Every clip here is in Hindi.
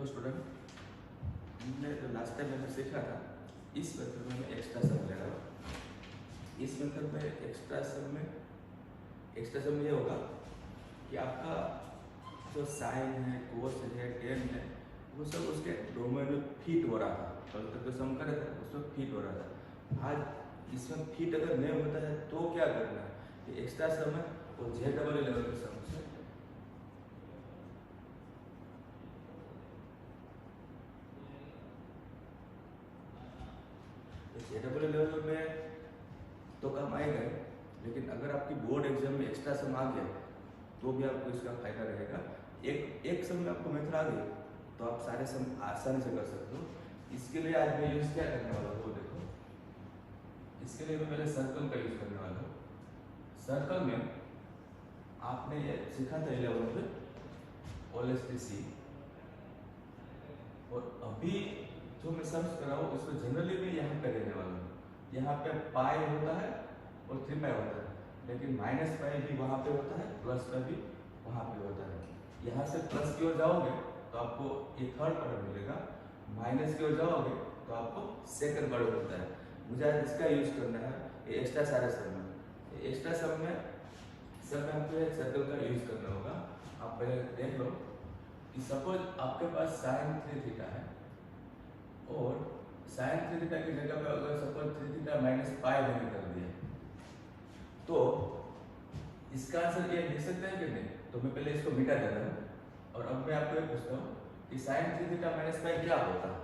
हेलो स्टूडेंट, हमने जो लास्ट टाइम मैंने सीखा था इस मेथड में मैं एक्स्ट्रा सम ले रहा हूँ। इस मेथड में एक्स्ट्रा सम ये होगा कि आपका जो साइन है, कोस है, टेन है, वो सब उसके डोमेन में फिट हो रहा था। कल तक जो सम करे थे उसमें फिट हो रहा था। आज इसमें फिट अगर नहीं होता है तो क्या करना है कि एक्स्ट्रा सम है वो जे डबल लेवल के सम से जे डबल लेवल में तो काम आएगा ही, लेकिन अगर आपकी बोर्ड एग्जाम में एक्स्ट्रा सम आ गया तो भी आपको इसका फायदा रहेगा। एक सम में आपको मेथड आ गई तो आप सारे सम आसानी से कर सकते हो। इसके लिए आज मैं यूज क्या करने वाला हूँ, देखो इसके लिए मैं पहले सर्कल का यूज करने वाला हूँ। सर्कल में आपने ये सीखा था 11 में ओएलएसटीसी, और अभी जो मैं सर्च कर रहा हूँ उसमें जनरली मैं यहाँ पे रहने वाला हूँ। यहाँ पे पाई होता है और 3 पाई होता है, लेकिन माइनस पाई भी वहाँ पे होता है, प्लस पाई भी वहाँ पे होता है। यहाँ से प्लस की ओर जाओगे तो आपको ये थर्ड पार्ट मिलेगा, माइनस की ओर जाओगे तो आपको सेकंड पार्ट मिलता है। मुझे आज इसका यूज करना है ये एक्स्ट्रा सारे सम में। एक्स्ट्रा सम में सब आपको सर्कल का यूज करना होगा। आप पहले देख लो कि सपोज आपके पास साइन 3 थीटा है और साइन 3 थीटा की जगह पे अगर सपोज 3 थीटा माइनस पाई मैंने कर दिया तो इसका आंसर ये लिख सकते हैं कि नहीं। तो मैं पहले इसको मिटा देता हूँ और अब मैं आपको ये पूछता हूँ कि साइन 3 थीटा माइनस पाई क्या होता है।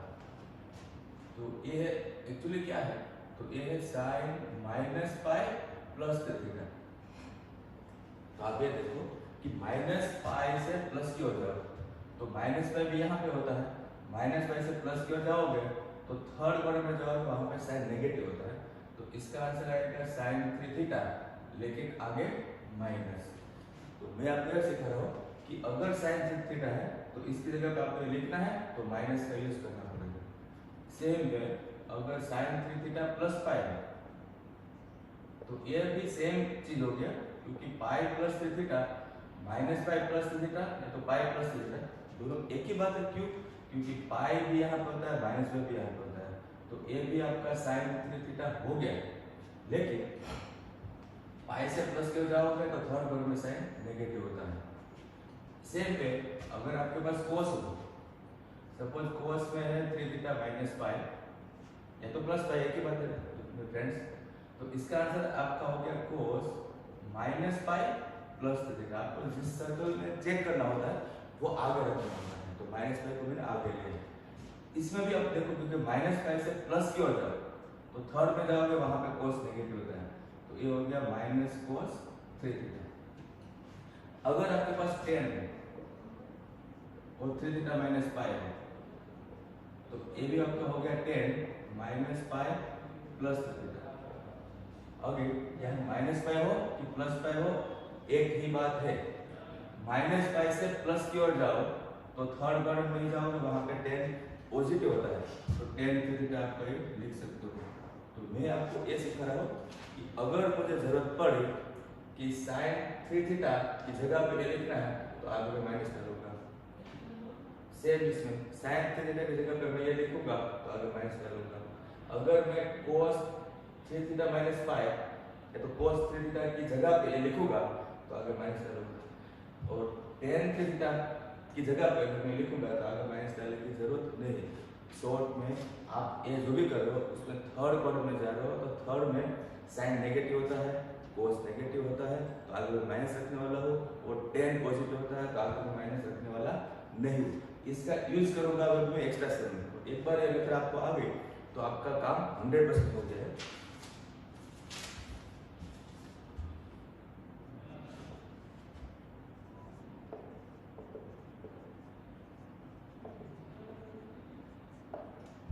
तो ये है एक्चुअली क्या है, तो ये है sine minus pi plus 3 theta. तो आप ये देखो कि माइनस पाई से प्लस की ओर जाओ तो माइनस पाई भी यहाँ पे होता है, माइनस पाई से प्लस की ओर जाओगे तो थर्ड क्वाड्रेंट में जाओगे वहां पे साइन नेगेटिव होता है। तो इसका आंसर आएगा साइन 3 थीटा, लेकिन आगे माइनस। तो मैं आपको यह सिखा रहा हूँ कि अगर साइन 3 थीटा है तो इसकी जगह पे आपको लिखना है तो माइनस का यूज करना पड़ेगा। सेम वे अगर साइन 3 थीटा प्लस पाई है तो ये भी सेम चीज हो गया, क्योंकि पाई plus 3 theta minus pi plus 3 theta या तो पाई प्लस 3 थीटा दोनों एक ही बात है। क्यों? क्योंकि पाई भी यहाँ पर होता है, माइनस पाई भी यहाँ पर होता है। तो ये भी आपका साइन 3 थीटा हो गया, लेकिन पाई से प्लस के जाओगे तो थर्ड वर्ग में साइन नेगेटिव होता है। सेम वे अगर आपके पास कोस हो, सपोज कोस में है 3 थीटा माइनस पाई या तो प्लस पाई, एक ही बात है फ्रेंड्स। तो इसका आंसर आपका हो गया कोस माइनस पाई प्लस 3 थीटा। आपको जिस सर्कल में चेक करना होता है वो आगे रखना होता है, तो माइनस पाई को मैंने आगे लिया। इसमें भी आप देखो क्योंकि माइनस पाई से प्लस की ओर जाओ तो थर्ड में जाओगे वहां पे कोस नेगेटिव होता है, तो ये हो गया माइनस कोस 3 थीटा। अगर आपके पास 10 है और 3 थीटा माइनस पाई है तो ये भी आपका हो गया 10 माइनस पाई प्लस 3 थीटा। अगर यहाँ माइनस पाई हो कि प्लस पाई हो एक ही बात है। माइनस पाई से प्लस की ओर जाओ तो थर्ड क्वाड्रेंट में जाओगे वहां पे 10 पॉजिटिव होता है, तो 10 थीटा आप लिख सकते हो। तो मैं आपको ये सिखा रहा हूँ कि अगर मुझे जरूरत पड़ी कि साइन 3 थीटा की जगह पे ये लिखना है तो आगे मैं माइनस डालूंगा। सेम इसमें साइन 3 थीटा की जगह पे मैं ये लिखूंगा तो आगे माइनस डालूंगा। अगर मैं कोस 3 थीटा माइनस पाई या तो कोस 3 थीटा की जगह पे ये लिखूंगा तो आगे माइनस डालूंगा। और tan थीटा की जगह पे मैं लिखूंगा तो आगे माइनस डालने की जरूरत नहीं। शॉर्ट में आप ये जो भी कर रहे हो उसमें थर्ड क्वाड्रेंट में जा रहे हो तो थर्ड में साइन नेगेटिव होता है, कोस नेगेटिव होता है तो आगे में माइनस रखने वाला हो, और tan पॉजिटिव होता है तो आगे में माइनस रखने वाला नहीं हो। इसका यूज करूंगा अगर मैं एक्स्ट्रा सम में। एक बार ये मेथड आपको आ गई तो आपका काम 100% हो गया है।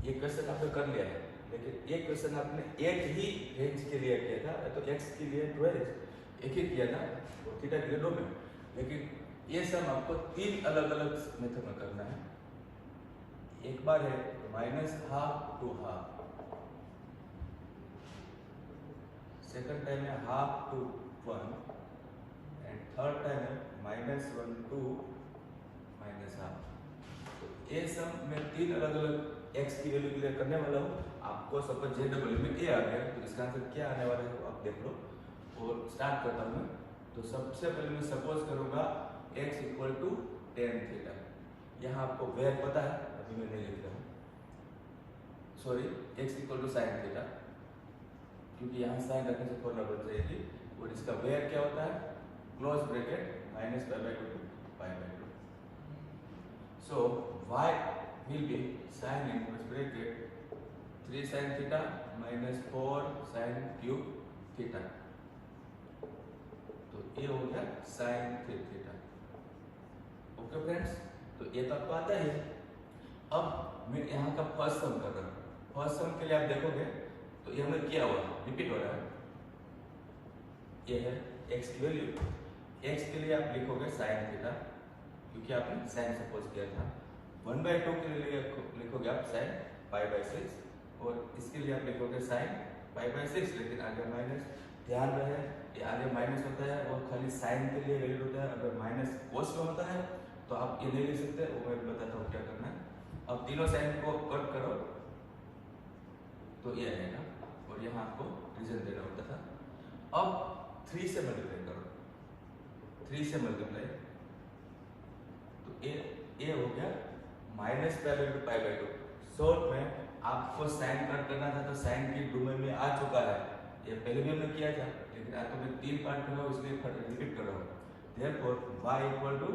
ये क्वेश्चन आपने कर लिया है, लेकिन एक क्वेश्चन आपने एक ही रेंज के लिए किया था, तो x के लिए ट्वेल्व एक ही किया था और थीटा के लिए 2 में। लेकिन ये सब आपको 3 अलग अलग मेथड में करना है। एक बार है minus half to half, second time है half to 1 and third time है -1 टू -हाफ। तो ए सम में 3 अलग अलग एक्स की वैल्यू क्लियर करने वाला हूँ। आपको सपोज JW में ए आ गया तो इसका आंसर क्या आने वाला है आप देख लो और स्टार्ट करता हूँ मैं। तो सबसे पहले मैं सपोज करूँगा x equal to tan theta. यहाँ आपको वेयर पता है, अभी मैं नहीं लिख रहा हूँ, sorry x equal to sine theta, क्योंकि यहाँ साइन रखने से फॉर्मूला बन जाएगी। और इसका वेयर क्या होता है, close bracket minus pi by two two pi by two. So y will be sin inverse bracket 3 sin theta minus 4 sin cube theta। तो ये हो गया sin 3 थीटा। ओके फ्रेंड्स, तो ये तो आपको आता है। अब मैं यहाँ का फर्स्ट सम कर रहा हूँ। फर्स्ट सम के लिए आप देखोगे तो ये हमने किया हुआ रिपीट हो रहा है। ये है x की वैल्यू, x के लिए आप लिखोगे sin थीटा क्योंकि आपने sin सपोज किया था। 1/2 के लिए लिखोगे आप sin पाई बाई 6 और इसके लिए आप लिखोगे sin पाई बाई 6, लेकिन आगे माइनस। ध्यान रहे ये आगे माइनस होता है और खाली sin के लिए वैल्यू होता है। अगर माइनस कोस में होता है तो आप ये नहीं लिख सकते, वो मैं बताता हूँ क्या करना है। अब तीनों साइन को कट करो तो ये आएगा और यहाँ आपको रीजन देना होता था। अब 3 से मल्टीप्लाई करो, 3 से मल्टीप्लाई तो ये हो गया minus pi by to pi by to. Short में आपको साइन कट करना था तो साइन की डोमेन में आ चुका है, ये पहले भी हमने किया था, लेकिन आज तो मैं 3 पार्ट कर रहा हूँ इसलिए रिपीट कर रहा हूँ। Therefore y equal to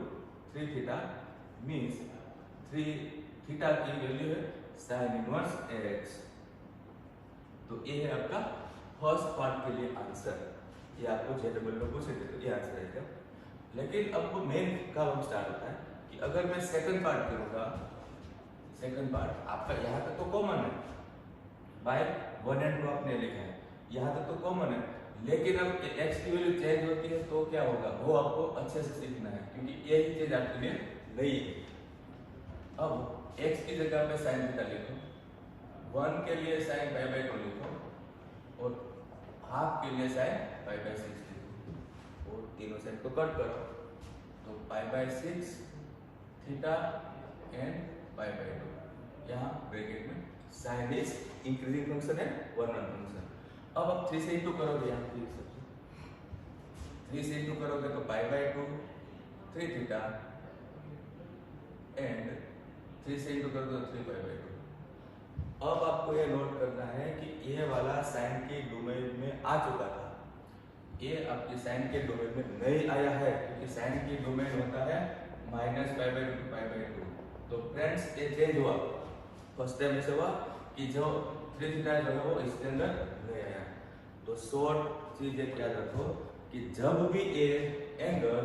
3 theta means 3 theta की वैल्यू है साइन इनवर्स x। तो ये है आपका फर्स्ट पार्ट के लिए आंसर। ये आपको JW में पूछे थे तो ये आंसर आएगा। लेकिन अब वो मेन काम स्टार्ट होता है कि अगर मैं सेकंड पार्ट करूंगा, सेकंड पार्ट आपका यहाँ तक तो कॉमन है, बाय 1 एंड 2 आपने लिखा है, यहाँ तक तो कॉमन है। लेकिन अब x की वैल्यू चेंज होती है तो क्या होगा वो आपको अच्छे से सीखना है, क्योंकि यही चीज आपके लिए नई है। अब x की जगह पे साइन थीटा लिखो, 1 के लिए साइन पाई बाई 2 लिखो और हाफ के लिए साइन पाई बाई 6 लिखो और तीनों साइन को कट करो तो pi by 6 theta and pi by 2। यहाँ ब्रैकेट में साइन इज इंक्रीजिंग फंक्शन है, 1 फंक्शन। अब आप 3 से इंटू करोगे, यहाँ 3 से इंटू करोगे तो पाई बाई 2 3 थीटा एंड 3 से इंटू करोगे तो 3 पाई बाई 2। अब आपको ये नोट करना है कि ये वाला साइन के डोमेन में आ चुका था, ये आपके साइन के डोमेन में नहीं आया है, क्योंकि साइन की डोमेन होता है minus pi by 2 pi by 2। तो फ्रेंड्स ये चेंज हुआ, फर्स्ट टाइम ऐसे हुआ कि जो 3 थीटा जो है वो इसके अंदर नहीं आया। तो शॉर्ट चीज एक याद रखो कि जब भी ये एंगल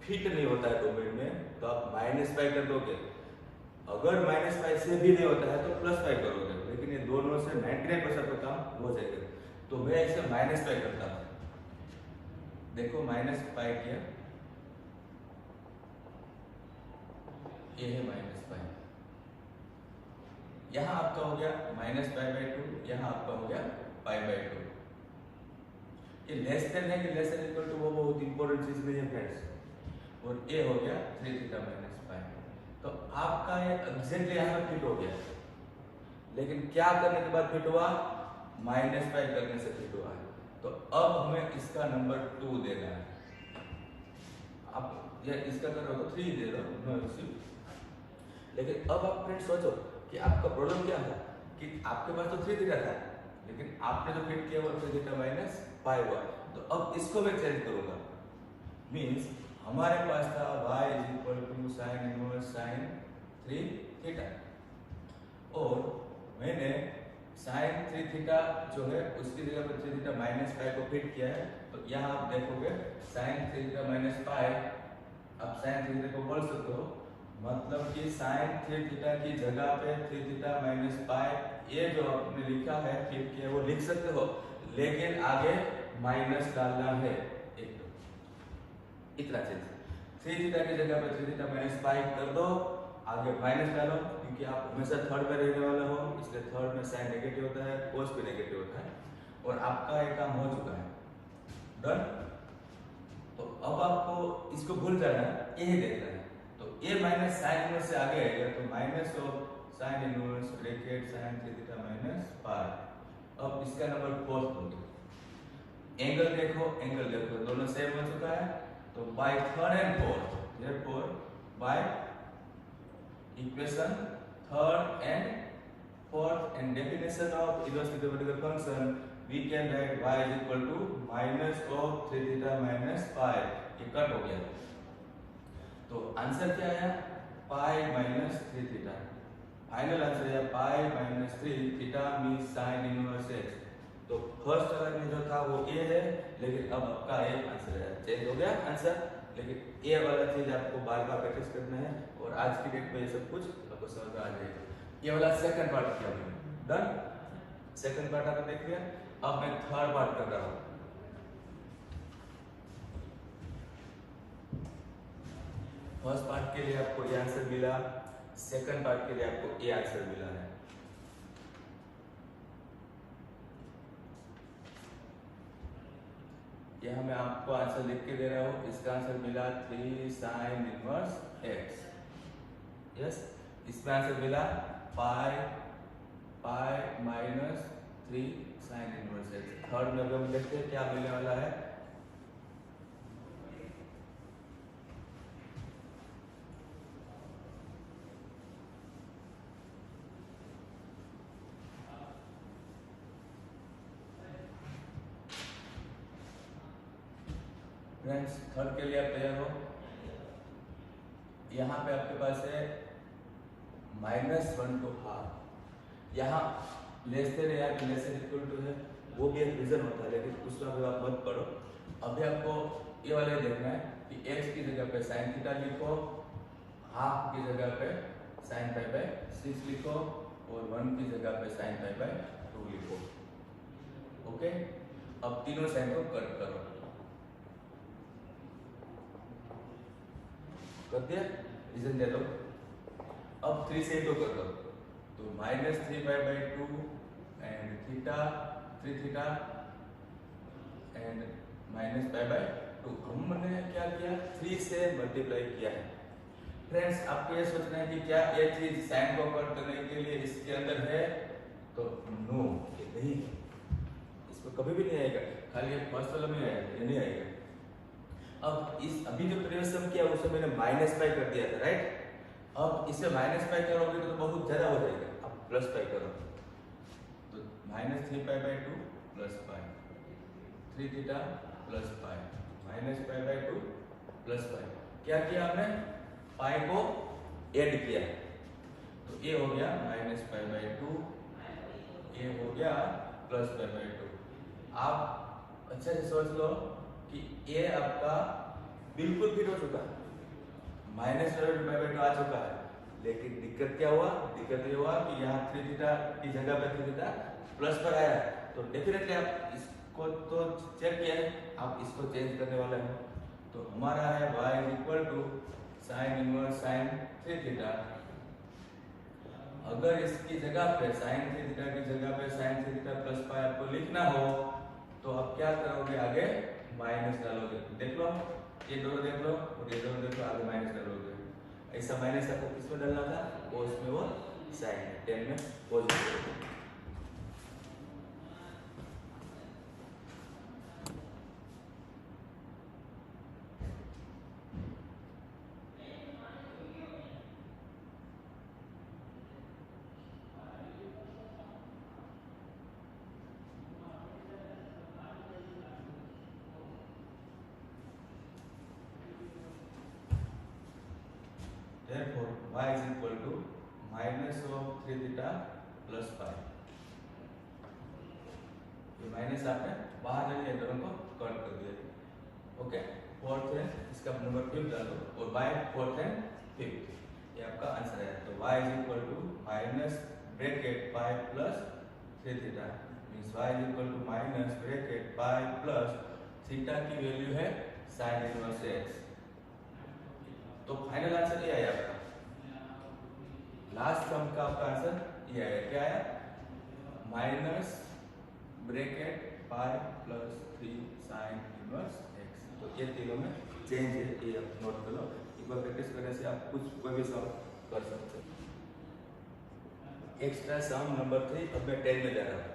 फिट नहीं होता है डोमेन में तो आप माइनस पाई कर दोगे, अगर माइनस पाई से भी नहीं होता है तो प्लस पाई करोगे, लेकिन ये दोनों से 99% का काम हो जाएगा। तो मैं इसे माइनस पाई करता हूँ, देखो माइनस पाई किया, ये है माइनस पाई, यहाँ आपका हो गया माइनस पाई बाई 2, यहाँ आपका हो गया पाई बाई 2। ये लेस देन है कि लेस देन इक्वल टू वो बहुत इंपॉर्टेंट चीज नहीं है फ्रेंड्स। और ये हो गया 3 थीटा माइनस पाई। तो आपका ये एग्जैक्टली यहाँ फिट हो गया, लेकिन क्या करने के बाद फिट हुआ, माइनस पाई करने से फिट हुआ है। तो अब हमें इसका नंबर 2 देना है। आप ये इसका करो तो 3 दे दो, नो इश्यू। लेकिन अब आप फ्रेंड्स सोचो कि आपका प्रॉब्लम क्या था कि आपके पास तो 3 थीटा था, लेकिन आपने जो फिट किया वो 3 थीटा माइनस पाई हुआ। तो अब इसको मैं चेंज करूंगा, मींस हमारे पास था y is equal to sine inverse sine 3 theta और मैंने साइन 3 थीटा जो है उसकी जगह पर 3 थीटा माइनस पाई को फिट किया है। तो यहाँ आप देखोगे साइन 3 थीटा माइनस पाई, आप साइन 3 थीटा को बोल सकते हो, मतलब कि साइन 3 थीटा की जगह पे 3 थीटा माइनस पाई, ये जो आपने लिखा है फिट किया वो लिख सकते हो, लेकिन आगे माइनस डालना है एक, इतना चीज। 3 थीटा की जगह पे 3 थीटा माइनस पाई कर दो, आगे माइनस डालो, क्योंकि आप हमेशा थर्ड में रहने वाले हो, इसलिए थर्ड में साइन नेगेटिव होता है, कोस भी नेगेटिव होता है। और आपका एक काम हो चुका है, डन। तो अब आपको इसको भूल जाना है, यही देखना है। तो ये माइनस साइन इनवर्स से आगे आएगा तो minus of sine inverse bracket sine theta minus पाई। अब इसका नंबर 4 होगा। एंगल देखो दोनों सेम हो चुका है तो by third and fourth, therefore by equation third and fourth and definition of inverse trigonometric function we can write y is equal to minus of 3 theta minus pi। ये कट हो गया तो आंसर क्या आया pi minus 3 theta. Final answer है pi minus 3 theta means sine inverse x। तो फर्स्ट वाला में जो था वो a है लेकिन अब आपका a आंसर है, चेंज हो गया आंसर, लेकिन a वाला चीज आपको बार-बार प्रैक्टिस करना है और आज की डेट में ये सब कुछ आपको समझ में आ जाएगा। ये वाला सेकंड पार्ट किया हमने, डन। सेकंड पार्ट आपने देख लिया। अब मैं थर्ड पार्ट कर रहा हूं। फर्स्ट पार्ट के लिए आपको ये आंसर मिला, सेकंड पार्ट के लिए आपको ये आंसर मिला है। यहां मैं आपको आंसर लिख के दे रहा हूं। इसका आंसर मिला 3 साइन इनवर्स x। यस, इसमें आंसर मिला पाई minus 3 sign inverse x। Third में हम देखते हैं क्या मिलने वाला है। फ्रेंड्स थर्ड के लिए आप तैयार हो। यहाँ पे आपके पास है -1 to हाफ। यहाँ लेस देन या लेस देन इक्वल टू है, वो भी एक रीजन होता है लेकिन उसमें अभी आप मत पढ़ो। अभी आपको ये वाले देखना है कि x की जगह पे साइन थीटा लिखो, हाफ की जगह पे साइन पाई बाय 6 लिखो और 1 की जगह पे साइन पाई बाय 2 लिखो। ओके, अब तीनों साइन को कट करो। कर दिया, रीजन दे दो। अब 3 से 2 कर दो तो -3 पाई by 2 and theta 3 theta and minus pi by 2। हमने क्या किया 3 से मल्टीप्लाई किया है। फ्रेंड्स आपको ये सोचना है कि क्या ये चीज साइन को कट करने के लिए इसके अंदर है, तो नो, ये नहीं, इसमें कभी भी नहीं आएगा, खाली फर्स्ट वाला में आएगा, ये नहीं आएगा। अब इस अभी जो प्रीवियस सम किया उसमें मैंने माइनस पाई कर दिया था, राइट। अब इसे माइनस पाई करोगे तो बहुत ज्यादा हो जाएगा, अब प्लस पाई करो तो -3 पाई by 2 plus pi 3 theta plus pi minus pi by 2 plus pi. क्या किया आपने, पाई को ऐड किया तो ये हो गया -पाई बाय 2, ये हो गया प्लस पाई बाय 2। आप अच्छे से सोच लो कि ये आपका बिल्कुल फिट हो चुका है, -पाई बाय 2 आ चुका है। लेकिन दिक्कत क्या हुआ, दिक्कत ये हुआ कि यहाँ 3 थीटा की जगह पे 3 थीटा प्लस पर आया है, तो डेफिनेटली आप इसको तो चेक किया है, आप इसको चेंज करने वाले हो। तो हमारा है y is equal to sine inverse sine 3 theta. अगर इसकी जगह पे साइन 3 थीटा की जगह पे साइन 3 थीटा प्लस पाई आपको लिखना हो तो आप क्या करोगे, आगे माइनस डालोगे। देख लो, ये दोनों देख लो और ये दोनों देख लो, आगे माइनस डालोगे। ऐसा माइनस आपको किस में डालना था, कोस में, वो साइन में, 10 में positive. Therefore, y is equal to minus of 3 theta plus pi। ये माइनस आपने बाहर ले लिया, दोनों को कट कर दिया। ओके, फोर्थ है, इसका नंबर 5 डालो और बाय फोर्थ एंड फिफ्थ, ये आपका आंसर है। तो y is equal to minus bracket pi plus 3 theta means y is equal to minus bracket pi plus theta की वैल्यू है साइन इनवर्स x। तो फाइनल आंसर ये आया आपका, लास्ट सम का आपका आंसर ये आया। क्या आया, माइनस ब्रैकेट पाई प्लस 3 साइन इनवर्स x। तो ये तीनों में चेंज है, ये आप नोट कर लो। एक बार प्रैक्टिस करने से आप कुछ कोई भी सम कर सकते हो। एक्स्ट्रा सम नंबर 3, अब मैं 10 में जा रहा हूँ।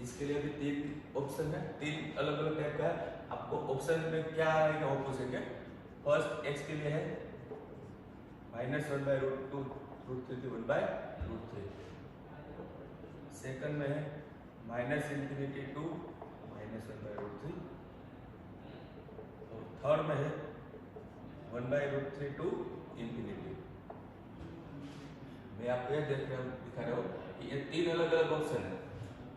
इसके लिए भी 3 ऑप्शन है, 3 अलग अलग टाइप का है। आपको ऑप्शन में क्या आएगा वो पूछेंगे। फर्स्ट एक्स के लिए है -1/√2 √3 to 1/√3। सेकंड में है -∞ to -1/√3। और थर्ड में है 1/√3 to ∞। मैं आपको ये दिखा रहा हूँ कि ये 3 अलग अलग ऑप्शन है।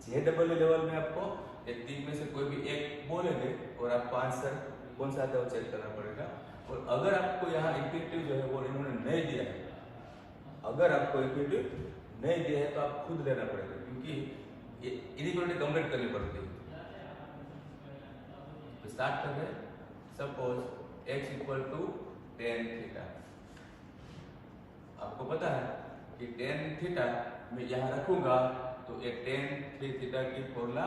JEE लेवल में आपको ये 3 में से कोई भी एक बोलेंगे और आपको आंसर कौन सा आता है वो चेक करना पड़ेगा। और अगर आपको यहाँ इन्फिनिटिव जो है वो इन्होंने नहीं दिया है, अगर आपको इन्फिनिटिव नहीं दिया है तो आप खुद लेना पड़ेगा, क्योंकि ये इनइक्वालिटी कंप्लीट करनी पड़ती है। तो स्टार्ट कर रहे हैं। Suppose x = tan theta. आपको पता है कि tan थीटा मैं यहाँ रखूंगा तो एक tan 3 थीटा की फॉर्मूला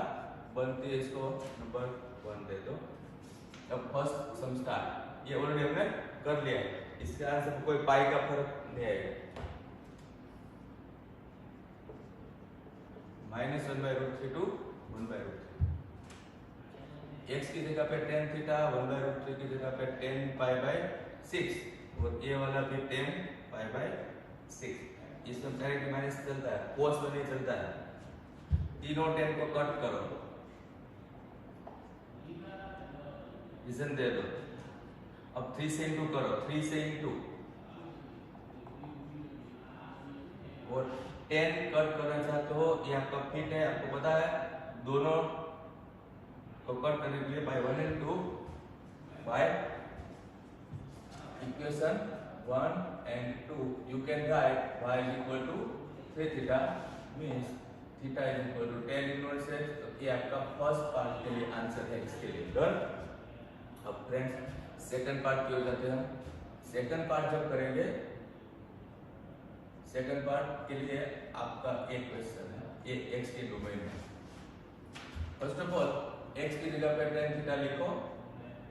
बनती है, इसको नंबर 1 दे दो। अब फर्स्ट सम स्टार्ट, ये ऑलरेडी हमने कर लिया है, इसके आंसर में कोई पाई का फर्क नहीं आएगा। -1/√3 to 1/√3। x की जगह पे tan थीटा, 1/√3 की जगह पे tan π/6 और ये वाला भी tan π/6। इसमें डायरेक्ट माइनस चलता है, कोस में नहीं चलता है। तीनों tan को कट करो, रीजन दे दो। अब 3 से इंटू करो, 3 से इंटू, और 10 कट करना चाहते हो, ये आपका फिट है, आपको पता है। दोनों को कट करने के लिए by 1 and 2 by equation 1 and 2 you can write y = 3 theta means theta = tan inverse x। तो ये आपका फर्स्ट पार्ट के लिए आंसर है, इसके लिए डन। अब फ्रेंड्स सेकंड पार्ट की हो जाते हैं। सेकंड पार्ट जब करेंगे, सेकंड पार्ट के लिए आपका एक क्वेश्चन है, ये x के डोमेन में। फर्स्ट ऑफ ऑल x की जगह पे tan थीटा लिखो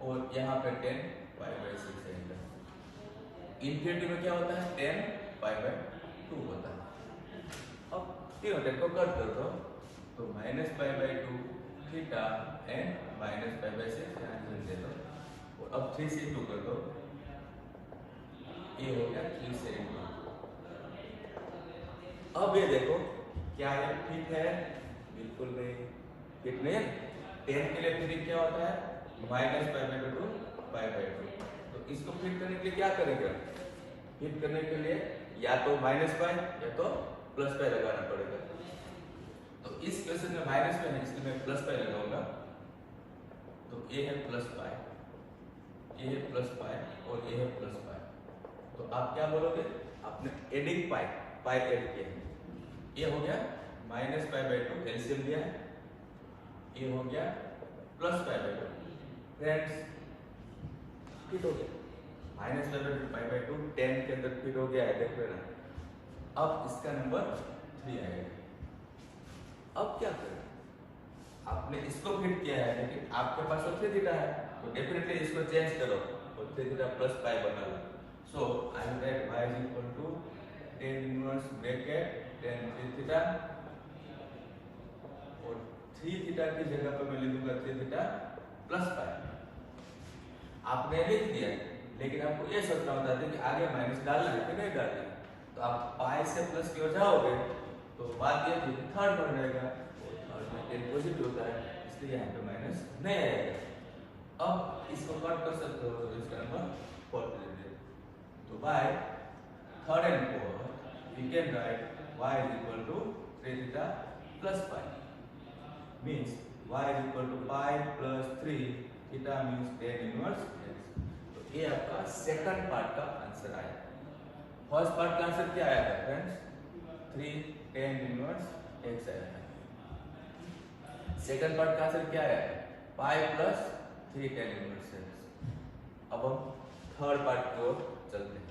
और यहाँ पे tan π/6 है। इन्फिनिटी में क्या होता है, tan π/2 होता है। अब तीनों tan को कट कर दो तो -π/2 थीटा एंड -π/6 आंसर दे दो। और अब 3 से इंटू कर दो, ये हो गया 3 से इंटू। अब ये देखो क्या ये फिट है, बिल्कुल नहीं, फिट नहीं है। 10 के लिए फिर क्या होता है, -π/2 to π/2। तो इसको फिट करने के लिए क्या करेंगे, फिट करने के लिए या तो -π या तो +π लगाना पड़ेगा। तो इस क्वेश्चन में -π है, इसलिए मैं +π लगाऊंगा। तो ये है +π, ये है +π और ये है +π। तो आप क्या बोलोगे, आपने एडिंग पाई ऐड किया है। ये हो गया -π/2, एलसीएम लिया है, ये हो गया +π/2। फ्रेंड्स फिट हो गया, -π/2 10 के अंदर फिट हो गया है, देख लेना। अब इसका नंबर 3 आएगा। अब क्या करें, आपने इसको फिट किया है लेकिन आपके पास तो 3 थीटा है, तो डेफिनेटली इसको चेंज करो और 3 थीटा +π बना लो। So I will write y = tan inverse bracket tan 3 theta और 3 थीटा की जगह पर मैं लिखूंगा 3 थीटा +π। आपने लिख दिया लेकिन आपको ये सोचना होता है कि आगे माइनस डालना है कि नहीं डालना है। तो आप पाई से प्लस की ओर जाओगे तो बात ये थी थर्ड बन जाएगा, और में 10 पॉजिटिव होता है, इसलिए यहाँ पे माइनस नहीं आएगा। अब इसको कट कर सकते हो तो इसका नंबर 4 दे दे। तो by third and fourth we can write y = 3 theta +π means y = π + 3 theta means tan inverse x। तो ये आपका सेकंड पार्ट का आंसर आया। फर्स्ट पार्ट का आंसर क्या आया था फ्रेंड्स, 3 tan इनवर्स x आया था। सेकंड पार्ट का आंसर क्या आया, π + 3 tan इनवर्स x। अब हम थर्ड पार्ट की ओर चलते हैं।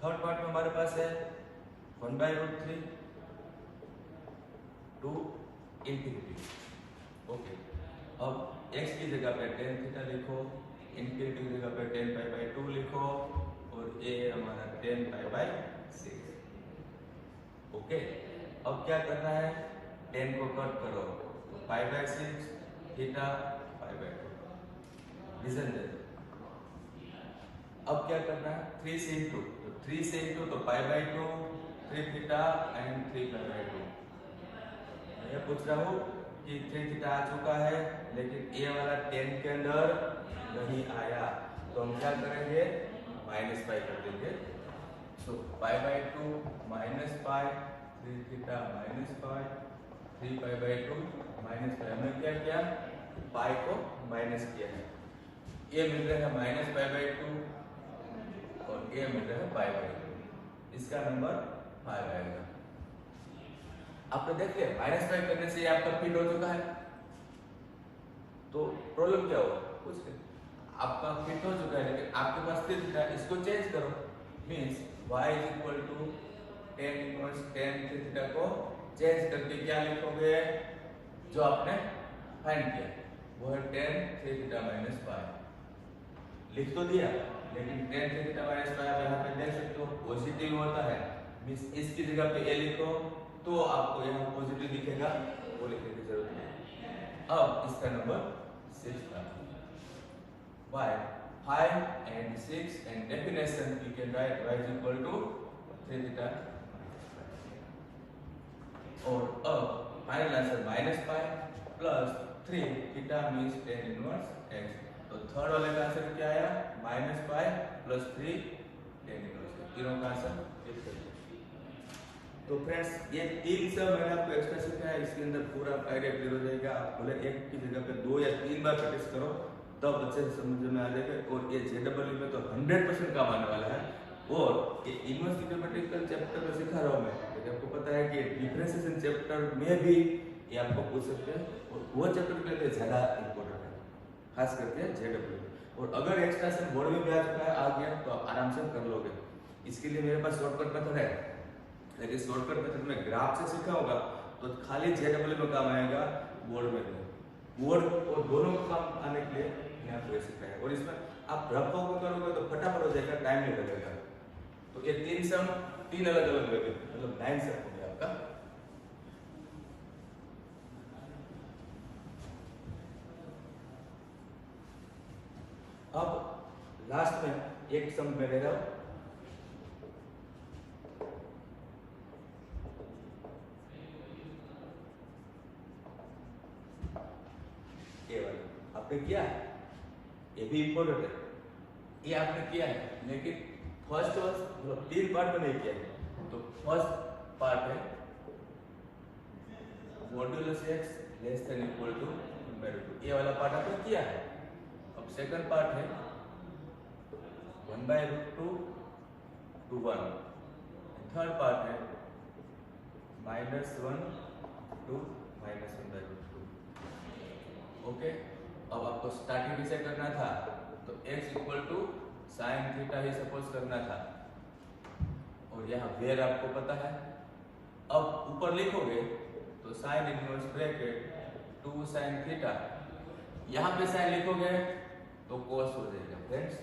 थर्ड पार्ट में हमारे पास है 1/√3 टू इंफिनिटी। ओके, अब x की जगह पे tan थीटा लिखो, इंफिनिटी की जगह पे tan π/2 लिखो और a हमारा tan π/6। ओके, अब क्या करना है, tan को कट करो तो π/6 थीटा π/2 डिवीजन दे दो। अब क्या करना है, 3 से इंटू, तो 3 से इंटू तो π/2 3 थीटा एंड 3 π/2। मैं पूछ रहा हूँ कि 3 थीटा आ चुका है लेकिन a वाला tan के अंदर नहीं आया, तो हम क्या करेंगे, माइनस पाई कर देंगे। So π/2 minus pi, 3 theta minus pi, 3 π/2 minus pi. हमने क्या किया, पाई को माइनस किया है। ये मिल रहा है माइनस π/2 और ये मिल रहा है π/2। इसका नंबर 5 आएगा। आपने देख लिया, -5 करने से आपका फिट हो चुका है। तो प्रॉब्लम क्या हुआ, कुछ नहीं, आपका फिट हो चुका है लेकिन आपके पास 3 थीटा, इसको चेंज करो। Means y = tan inverse tan 3 theta को चेंज करके क्या लिखोगे, जो आपने फाइंड किया वो है tan 3 थीटा माइनस पाई। लिख तो दिया लेकिन tan 3 थीटा माइनस पाई आप यहाँ पे देख सकते हो पॉजिटिव होता है। मींस इसकी जगह पे a लिखो तो आपको यहाँ पॉजिटिव दिखेगा, वो लिखने की जरूरत नहीं। अब इसका नंबर 6 था। y 5 and 6 and definition you can write y = 3 theta. और अब final answer -5 plus 3 theta means tan inverse x। तो थर्ड वाले का आंसर क्या आया, -5 प्लस 3 tan इनवर्स। तीनों का आंसर एक है। तो फ्रेंड्स, ये 3 सब मैंने आपको एक्स्ट्रा सिखाया, इसके अंदर पूरा आइडिया क्लियर हो जाएगा। आप भले एक की जगह पे 2 या 3 बार प्रैक्टिस करो तब अच्छे से समझ में आ जाएगा। और ये JEE में तो 100% काम आने वाला है। और ये इनवर्स मैथमेटिकल चैप्टर में सिखा रहा हूँ मैं, लेकिन आपको पता है कि डिफरेंशिएशन चैप्टर में भी ये आपको पूछ सकते हैं और वो चैप्टर के लिए ज़्यादा इंपॉर्टेंट है, खास करके JEE। और अगर एक्स्ट्रा से बोर्ड में भी आ चुका है, आ गया तो आप आराम से कर लोगे। इसके लिए मेरे पास शॉर्टकट मेथड है, लेकिन शॉर्टकट मेथड में ग्राफ से सीखा होगा तो खाली JEE में काम आएगा, बोर्ड में नहीं। बोर्ड और दोनों काम आने के लिए मैंने आपको ये सिखाया। और इसमें आप रफ कॉपी करोगे तो फटाफट हो जाएगा, टाइम नहीं लगेगा। तो ये 3 सम 3 अलग-अलग वेवे, मतलब 9 सम हो गया आपका। अब लास्ट में एक सम में ले रहा हूं, आपने किया है, ये भी इंपॉर्टेंट है, ये आपने किया है लेकिन फर्स्ट मतलब 3 पार्ट में नहीं किया है। तो फर्स्ट पार्ट है modulus x less than equal to 1/2, ये वाला पार्ट आपने किया है। अब सेकंड पार्ट है 1/√2 to 1, थर्ड पार्ट है -1 to -1/√2। ओके, अब आपको स्टार्टिंग कैसे करना था, तो x = sin थीटा ही सपोज करना था और यहाँ वेर आपको पता है। अब ऊपर लिखोगे तो sin inverse bracket 2 sin theta, यहाँ पे sin लिखोगे तो cos हो जाएगा फ्रेंड्स।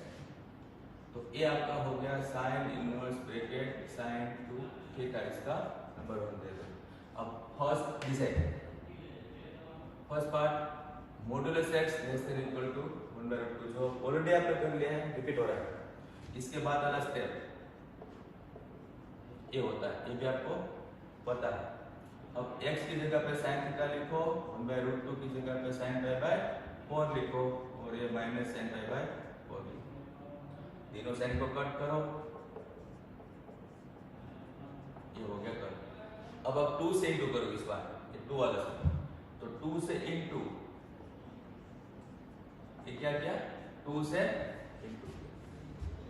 तो ये आपका हो गया sin inverse bracket sin 2 theta, इसका नंबर 1 दे दो। अब first decide, first part modulus x less than equal to 1/√2, जो ऑलरेडी आपने कर लिया है, रिपीट हो रहा है। इसके बाद वाला स्टेप ये होता है, ये भी आपको पता है। अब x की जगह पे sin थीटा लिखो, 1/√2 की जगह पे sin π/4 लिखो और ये माइनस sin π/4 लिखो। तीनों साइन को कट करो, ये हो गया कट। अब आप 2 से इंटू करो, इस बार ये 2 वाला से, तो 2 से इंटू, ये क्या किया, 2 से इंटू।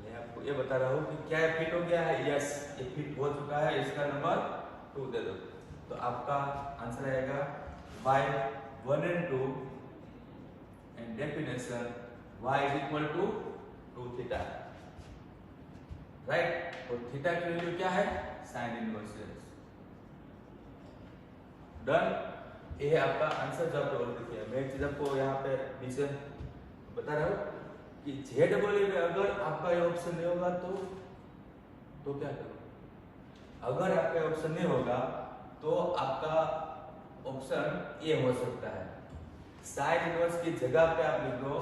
मैं आपको ये बता रहा हूँ कि क्या फिट हो गया है, यस ये फिट हो चुका है, इसका नंबर 2 दे दो। तो आपका आंसर आएगा y 1 and 2 and definition y = 2 theta. Right. और थीटा की वैल्यू क्या है? Sine inverse x. डन। ये है आपका आंसर जो आपने ऑलरेडी किया। मैं एक चीज आपको यहाँ पे नीचे बता रहा हूँ कि जेडब्ल्यू में अगर आपका ये ऑप्शन नहीं होगा तो क्या करो? अगर आपका ऑप्शन नहीं होगा तो आपका ऑप्शन ए हो सकता है। साइन इनवर्स की जगह पे आप लिख दो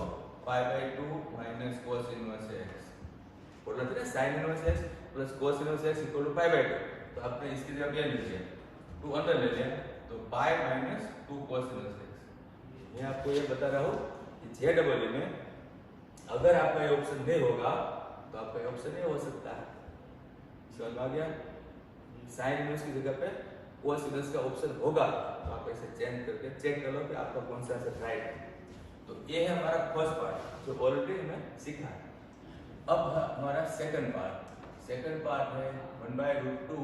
π/2 माइनस कोस इनवर्स एक्स। बोला था ना sine inverse x plus cos inverse x equal to π/2। तो आपने इसकी जगह ये लिख दिया, 2 अंदर ले लिया, तो π माइनस 2 कोस इनवर्स एक्स। मैं आपको ये बता रहा हूँ कि जेडब्ल्यू में अगर आपका ये ऑप्शन नहीं होगा तो आपका ये ऑप्शन नहीं हो सकता है। समझ आ गया? साइन इनवर्स की जगह पे कोस इनवर्स का ऑप्शन होगा तो आप ऐसे चेंज करके चेक कर लो कि आपका कौन सा आंसर राइट है। तो ये है हमारा फर्स्ट पार्ट जो ऑलरेडी हमें सीखा है। अब हमारा सेकंड पार्ट है 1/√2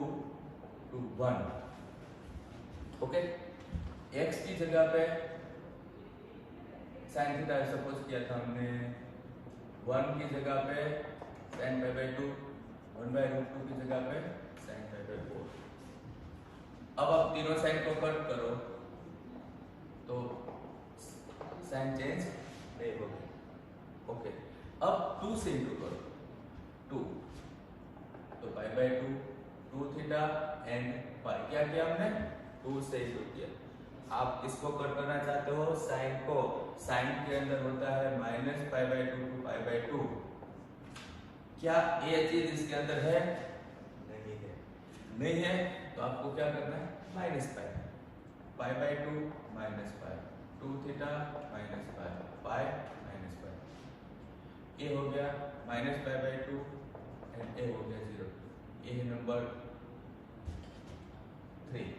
to 1। ओके, x की जगह पे sin थीटा सपोज किया था हमने, 1 की जगह पे sin π/2, 1/√2 की जगह पे sin π/4। अब आप तीनों साइन को कट करो तो साइन चेंज नहीं होगी। ओके, अब 2 से इंटू करो, 2 तो π/2 2 थीटा एंड पाई। क्या किया हमने? 2 से इंटू किया। आप इसको कट करना चाहते हो साइन को, साइन के अंदर होता है माइनस π/2 टू π/2। क्या ये चीज इसके अंदर है? नहीं है। नहीं है तो आपको क्या करना है? Minus π/2 minus pi, 2 theta minus pi minus pi. ये हो गया माइनस π/2 एंड ए हो गया 0। ये है नंबर 3।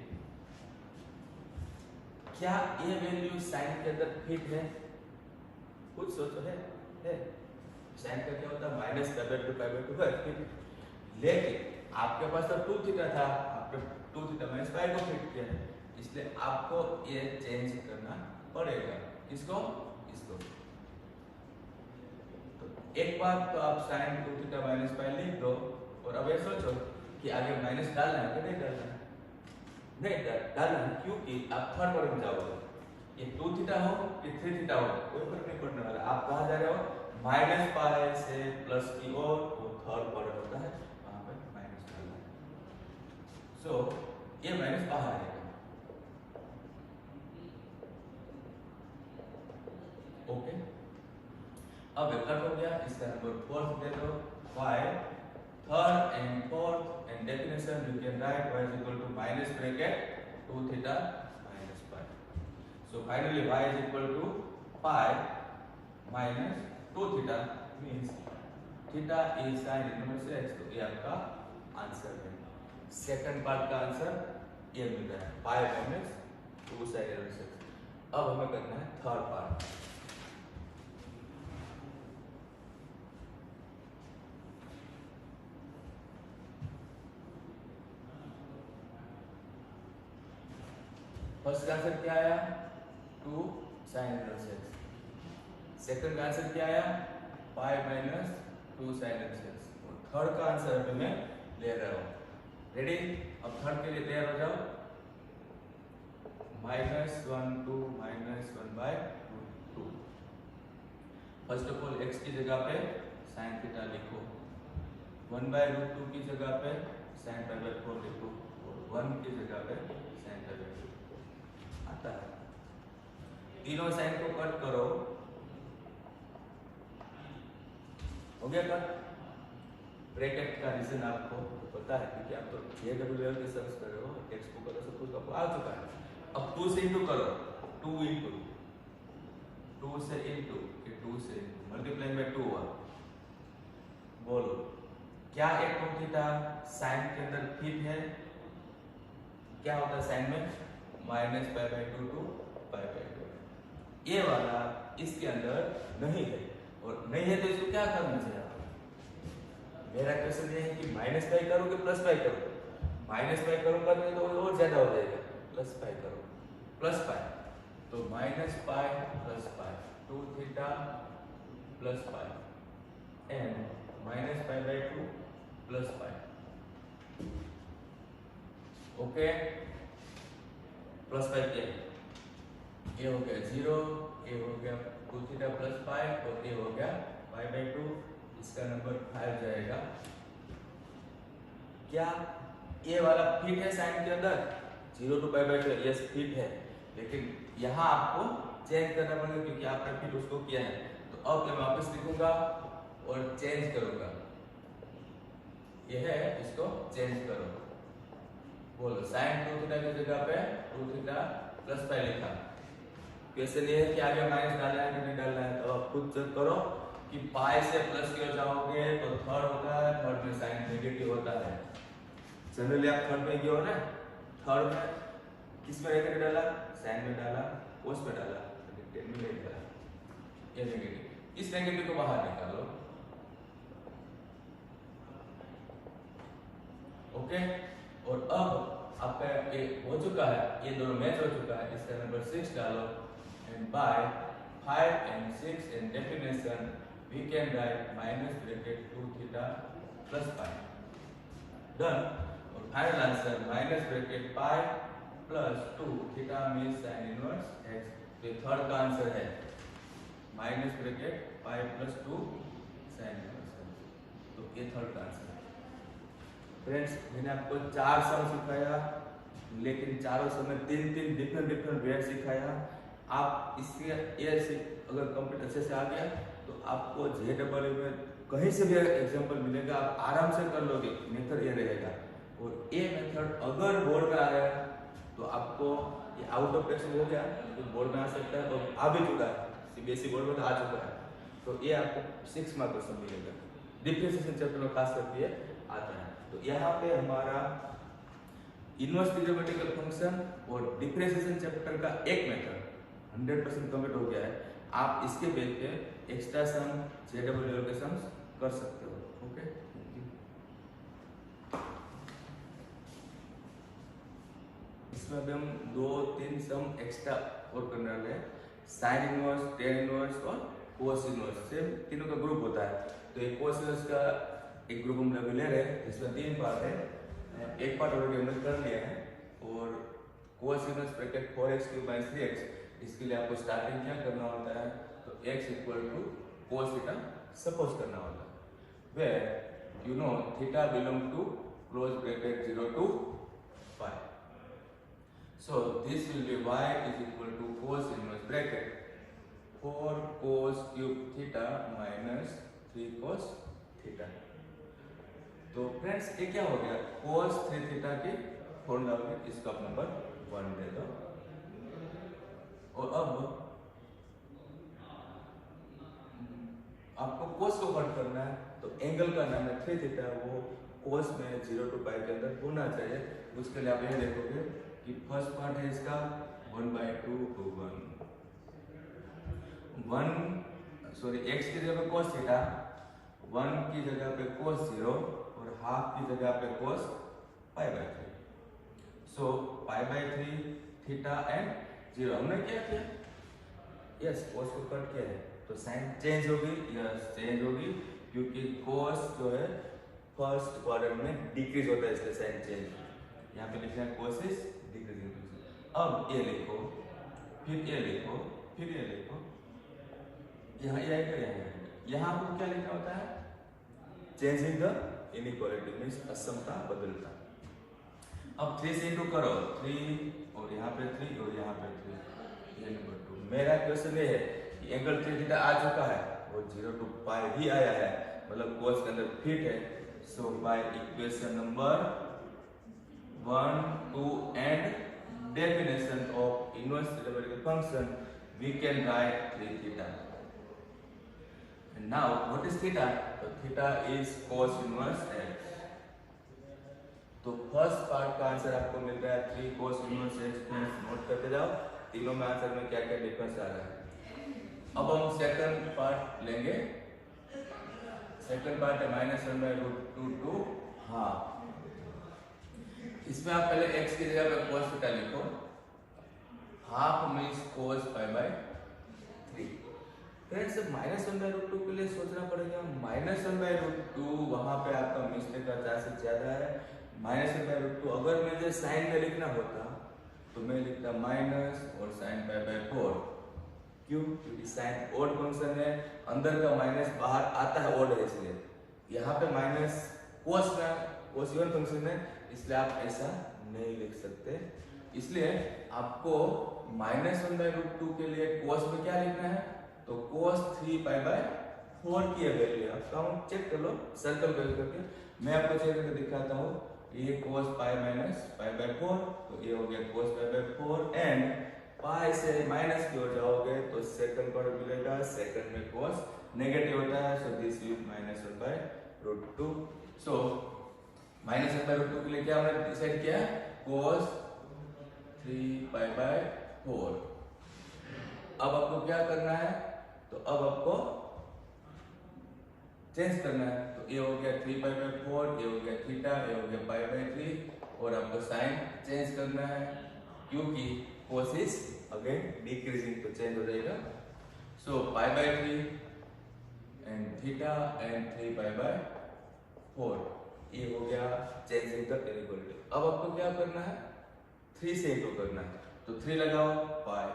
क्या ये वैल्यू साइन के अंदर फिट है? कुछ सोचो। है साइन का क्या होता है? माइनस π/2 है फिट। लेकिन आपके पास तो 2 थीटा था, आपने 2 थीटा माइनस पाई को फिट किया है, इसलिए आपको ये चेंज करना पड़ेगा। किसको? इसको। तो एक बार तो आप साइन 2 थीटा माइनस पाई लिख दो और अब ये सोचो कि आगे माइनस डालना है कि नहीं डालना है? नहीं डालना है, क्योंकि आप थर्ड ऑर्डर में जाओगे। ये 2 थीटा हो कि 3 थीटा हो कोई फर्क नहीं पड़ने वाला। आप कहाँ जा रहे हो? माइनस पाई से प्लस की ओर, वो थर्ड ऑर्डर होता है, वहां पे माइनस डालना है। सो ये माइनस बाहर आएगा। ओके, अब कट हो गया। इसका नंबर 4 दे दो। y third and fourth and definition you can write y is equal to minus bracket 2 theta minus pi. So finally y is equal to pi minus 2 theta means theta is sin inverse x। तो ये आपका आंसर है। सेकंड पार्ट का आंसर ये मिल रहा है pi minus 2 sin inverse x। अब हमें करना है थर्ड पार्ट। फर्स्ट का आंसर क्या आया? 2 sin inverse x। सेकंड का आंसर क्या आया? pi minus 2 sin inverse x। और थर्ड का आंसर अभी मैं ले रहा हूँ। रेडी? अब थर्ड के लिए तैयार हो जाओ। -1 2 -1/√2। फर्स्ट ऑफ ऑल x की जगह पे sin थीटा लिखो, 1/√2 की जगह पे sin π/4 लिखो और 1 की जगह पे sin π/2 आता है। तीनों साइन को कट करो, हो गया कट। ब्रैकेट का रीजन आपको पता है क्योंकि आप तो जेडब्ल्यू के सर्च कर रहे हो, टेक्स्ट बुक का सब कुछ आपको आ चुका है। अब 2 से इंटू करो, 2 इंटू 2 से इंटू, 2 से मल्टीप्लाई में 2 हुआ। बोलो क्या एक 2 थीटा साइन के अंदर फिट है? क्या होता है साइन में? Minus π/2 to π/2। ये वाला इसके अंदर नहीं है, और नहीं है तो इसको क्या करना चाहिए आपको? मेरा क्वेश्चन ये है कि माइनस पाई करो कि प्लस पाई करो? माइनस पाई करूंगा तो और ज्यादा हो जाएगा। प्लस पाई करो, प्लस पाई तो minus pi plus pi 2 theta plus pi and minus π/2 plus pi. Okay, plus pi क्या है? ये हो गया 0, ये हो गया 2 थीटा प्लस पाई और ये हो गया पाई बाई 2। इसका नंबर 5 जाएगा। क्या ये वाला फिट है साइन के अंदर? 0 to pi by 2 yes fit है, लेकिन यहाँ आपको चेंज करना पड़ेगा क्योंकि आपने फिट उसको किया है। तो अब मैं वापस लिखूंगा और चेंज करूंगा। ये है, इसको चेंज करो। बोलो साइन 2 थीटा की जगह पे 2 थीटा प्लस पाई लिखा। क्वेश्चन ये है कि आगे माइनस डालना है कि नहीं डालना है, तो आप खुद चेक करो कि पाई से प्लस की ओर जाओगे तो थर्ड होता है, थर्ड में साइन नेगेटिव होता है। जनरली आप थर्ड में गए हो ना, थर्ड में किस में लेकर डाला? साइन में डाला, कोस में डाला, टेन में नहीं डाला। ये नेगेटिव, इस नेगेटिव को बाहर निकालो। ओके, और अब आपका ये हो चुका है, ये दोनों मैच हो चुका है। इसका नंबर 6 डालो and by 5 and 6 in definition we can write minus bracket 2 theta plus pi. Done. और final answer minus bracket pi plus 2 theta means sin inverse x। तो थर्ड का आंसर है minus bracket pi plus 2 sin inverse x। तो ये थर्ड का आंसर है। फ्रेंड्स, मैंने आपको 4 सम सिखाया, लेकिन चारों सम में 3 डिफरेंट वेट सिखाया। आप इसके अगर कंप्लीट अच्छे से आ गया तो आपको JEE में कहीं से भी एग्जांपल मिलेगा, आप आराम से कर लोगे। मेथड ये रहेगा, और ये मेथड अगर बोर्ड में आ गया तो आपको ये आउट ऑफ टेक्स्ट हो गया तो बोर्ड में आ सकता है, और आ भी चुका है, CBSE बोर्ड में तो आ चुका है। तो ये आपको 6 मार्क क्वेश्चन मिलेगा, डिफरेंशिएशन चैप्टर में खास करके आता है। तो यहाँ पे हमारा इनवर्स ट्रिग्नोमेट्रिकल फंक्शन और डिफरेंशिएशन चैप्टर का एक मेथड 100% कंप्लीट हो गया है। आप इसके बेस पे एक्स्ट्रा सम, JEE के सम्स कर सकते हो। ओके, इसमें अभी हम 2-3 सम एक्स्ट्रा और करने वाले हैं। साइन इनवर्स, टेन इनवर्स और कोस इनवर्स, सेम तीनों का ग्रुप होता है। तो ये कोस इनवर्स का एक ग्रुप हम लोग ले रहे हैं, जिसमें 3 पार्ट है। एक पार्ट ऑलरेडी हमने कर लिया है, और कोस इनवर्स ब्रैकेट 4x³ - 3x, इसके लिए आपको स्टार्टिंग क्या करना होता है? तो x equal to cos theta suppose करना होता है, where you know theta belong to close bracket 0 to pi. So this will be y is equal to cos inverse bracket 4 cos cube theta minus 3 cos theta. तो फ्रेंड्स, ये क्या हो गया? cos 3 थीटा की फॉर्मूला में इसको आप नंबर 1 दे दो, और अब आपको कोस को कट करना है। तो एंगल का नाम है 3 थीटा, वो कोस में 0 to पाई के अंदर होना चाहिए। उसके लिए आप ये देखोगे कि फर्स्ट पार्ट है इसका 1/2 to 1 x की जगह पे cos थीटा, 1 की जगह पे cos 0 और हाफ की जगह पे cos π/3। सो π/3 थीटा एंड 0 हमने क्या किया? यस, cos को कट किया है, तो साइन चेंज होगी। यस, चेंज होगी क्योंकि cos जो है फर्स्ट क्वाड्रेंट में डिक्रीज होता है, इसलिए साइन चेंज। यहाँ पे लिखना है cos इज डिक्रीजिंग। अब ये लिखो, फिर ये लिखो, फिर ये लिखो, यहाँ ये आएगा, यहाँ आपको क्या लिखना होता है? चेंजिंग द इनइक्वालिटी मींस असमता बदलता। अब 3 से इंटू करो, 3 और यहाँ पे 3 और यहाँ पे 3, ये नंबर 2। मेरा क्वेश्चन ये है कि एंगल 3 थीटा आ चुका है, वो 0 to पाई ही आया है, मतलब कोस के अंदर फिट है। So by equation number 1, 2 and definition of inverse trigonometrical function we can write 3 theta. Now what is theta? तो theta is cos inverse x। तो फर्स्ट पार्ट का आंसर आपको मिल रहा है 3 cos inverse x। नोट करते जाओ तीनों में आंसर में क्या क्या डिफरेंस आ रहा है। अब हम सेकंड पार्ट लेंगे। सेकंड पार्ट है -1/√2 to हाफ। इसमें आप पहले x की जगह पे cos थीटा लिखो, हाफ मींस cos π/3। फ्रेंड्स -1/√2 के लिए सोचना पड़ेगा। -1/√2 वहां पे आपका मिस्टेक का चांसेस ज्यादा है। -1/√2 अगर मुझे साइन में लिखना होता तो मैं लिखता माइनस और साइन π/4। क्यों? क्योंकि साइन ओड फंक्शन है, अंदर का माइनस बाहर आता है ओड है, इसलिए यहाँ पे माइनस कोस का कोस इवन फंक्शन है, इसलिए आप ऐसा नहीं लिख सकते। इसलिए आपको -1/√2 के लिए कोस में क्या लिखना है, तो कोस 3π/4 की वैल्यू आप काउंट चेक कर लो सर्कल करके। मैं आपको चेक करके दिखाता हूँ। ये कोस पाई माइनस π/4, तो ये हो गया कोस π/4 एंड पाई से माइनस की ओर जाओगे तो सेकंड पर मिलेगा। सेकंड में कोस नेगेटिव होता है, सो दिस इज -1/√2। सो -1/√2 के लिए क्या हमने डिसाइड किया, कोस 3π/4। अब आपको क्या करना है, तो अब आपको चेंज करना है। तो ये हो गया 3π/4, ये हो गया थीटा, ये हो गया π/3 और आपको साइन चेंज करना है क्योंकि कोस इज अगेन डिक्रीजिंग, तो चेंज हो जाएगा। सो π/3 एंड थीटा एंड 3π/4, ये हो गया चेंजिंग द इनइक्वालिटी। अब आपको क्या करना है, 3 से इक्वल करना है। तो 3 लगाओ पाई,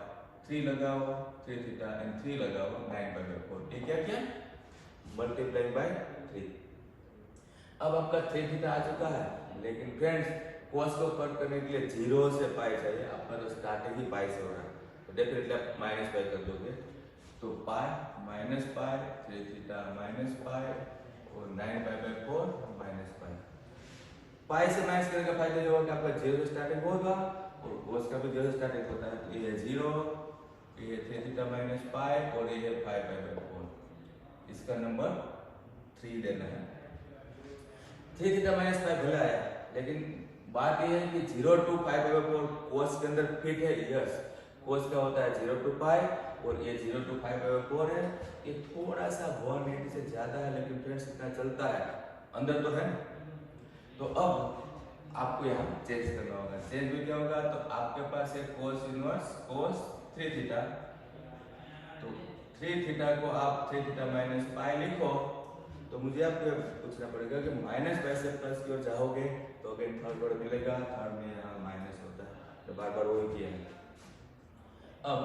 3 लगाओ 3 थीटा एंड 3 लगाओ 9π/4। ये क्या किया, मल्टीप्लाई बाय 3। अब आपका 3 थीटा आ चुका है, लेकिन फ्रेंड्स कोस को कट करने के लिए 0 से पाई चाहिए। आपका तो स्टार्टिंग ही पाई से हो रहा है, तो डेफिनेटली आप माइनस पाई कर दोगे। तो पाई माइनस पाई, 3 थीटा माइनस पाई और 9π/4 माइनस पाई। पाई से माइनस करने का फायदा ये होगा कि आपका 0 से स्टार्टिंग होगा और कोस का भी 0 से स्टार्टिंग होता है। तो ये 0, ये 3 थीटा माइनस पाई और ये 5π/4। इसका नंबर 3 लेना है। 3 थीटा माइनस पाई भला है, लेकिन बात यह है कि 0 to 5/4 कोस के अंदर फिट है। यस, कोस का होता है 0 to पाई और ये 0 to 5/4 है। ये थोड़ा सा 180 से ज्यादा है, लेकिन फ्रेंड्स इतना चलता है, अंदर तो है। तो अब आपको यहाँ चेंज करना होगा। चेंज भी क्या होगा, तो आपके पास है कोस इनवर्स कोस 3 थीटा, तो 3 थीटा को आप 3 थीटा माइनस पाई लिखो। तो मुझे आपको पूछना पड़ेगा कि माइनस पाई से प्लस की ओर जाओगे तो अगेन थर्ड वर्ड मिलेगा। थर्ड में यहाँ माइनस होता है, तो बार बार वही किया है। अब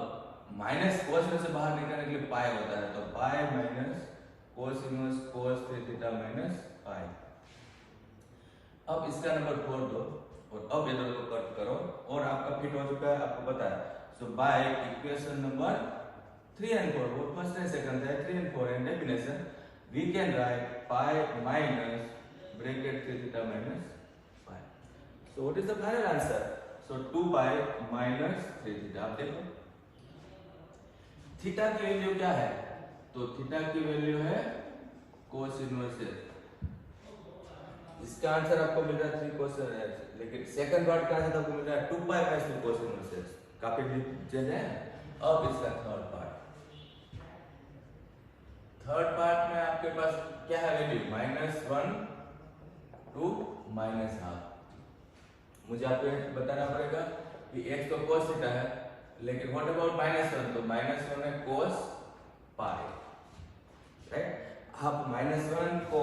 माइनस कोस में से बाहर निकालने के लिए पाई होता है, तो पाई माइनस कोस इनवर्स कोस 3 थीटा माइनस पाई। अब इसका नंबर 4 दो और अब ये दोनों को कट करो और आपका फिट हो चुका है, आपको पता है। So by equation number 3 and 4, वो फर्स्ट एंड सेकंड है 3 and 4 and definition we can write pi minus bracket 3 theta minus pi. So what is the final answer, so 2 pi minus 3 theta. आप देखो थीटा की वैल्यू क्या है, तो थीटा की वैल्यू है कोस इनवर्स है। इसका आंसर आपको मिल रहा है 3 cos, लेकिन सेकंड पार्ट का आंसर आपको मिल रहा है 2 पाई माइनस 3 cos इनवर्स। काफी चेंज है। अब इसका थर्ड पार्ट में आपके पास क्या है वैल्यू, -1 to -12। मुझे आपको बताना पड़ेगा कि x तो cos थीटा है, लेकिन व्हाट अबाउट -1, तो -1 है cos पाई, राइट। आप -1 को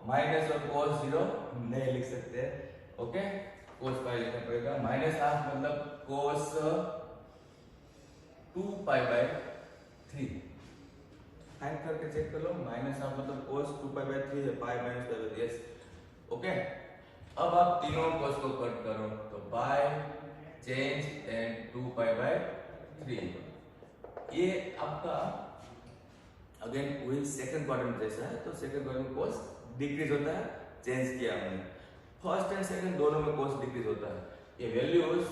माइनस और cos 0 नहीं लिख सकते, ओके, cos पाई लिखना पड़ेगा। -12 मतलब cos 2π/3। फाइंड करके चेक कर लो। -12 मतलब cos 2π/3 है, पाई माइनस पाई, यस, ओके। अब आप तीनों cos को कट करो, तो पाई चेंज एंड 2π/3। ये आपका अगेन वही सेकंड क्वाड्रेंट जैसा है, तो सेकंड क्वाड्रेंट में cos डिक्रीज होता है, चेंज किया हमने। फर्स्ट एंड सेकंड दोनों में cos डिक्रीज होता है। ये वैल्यूज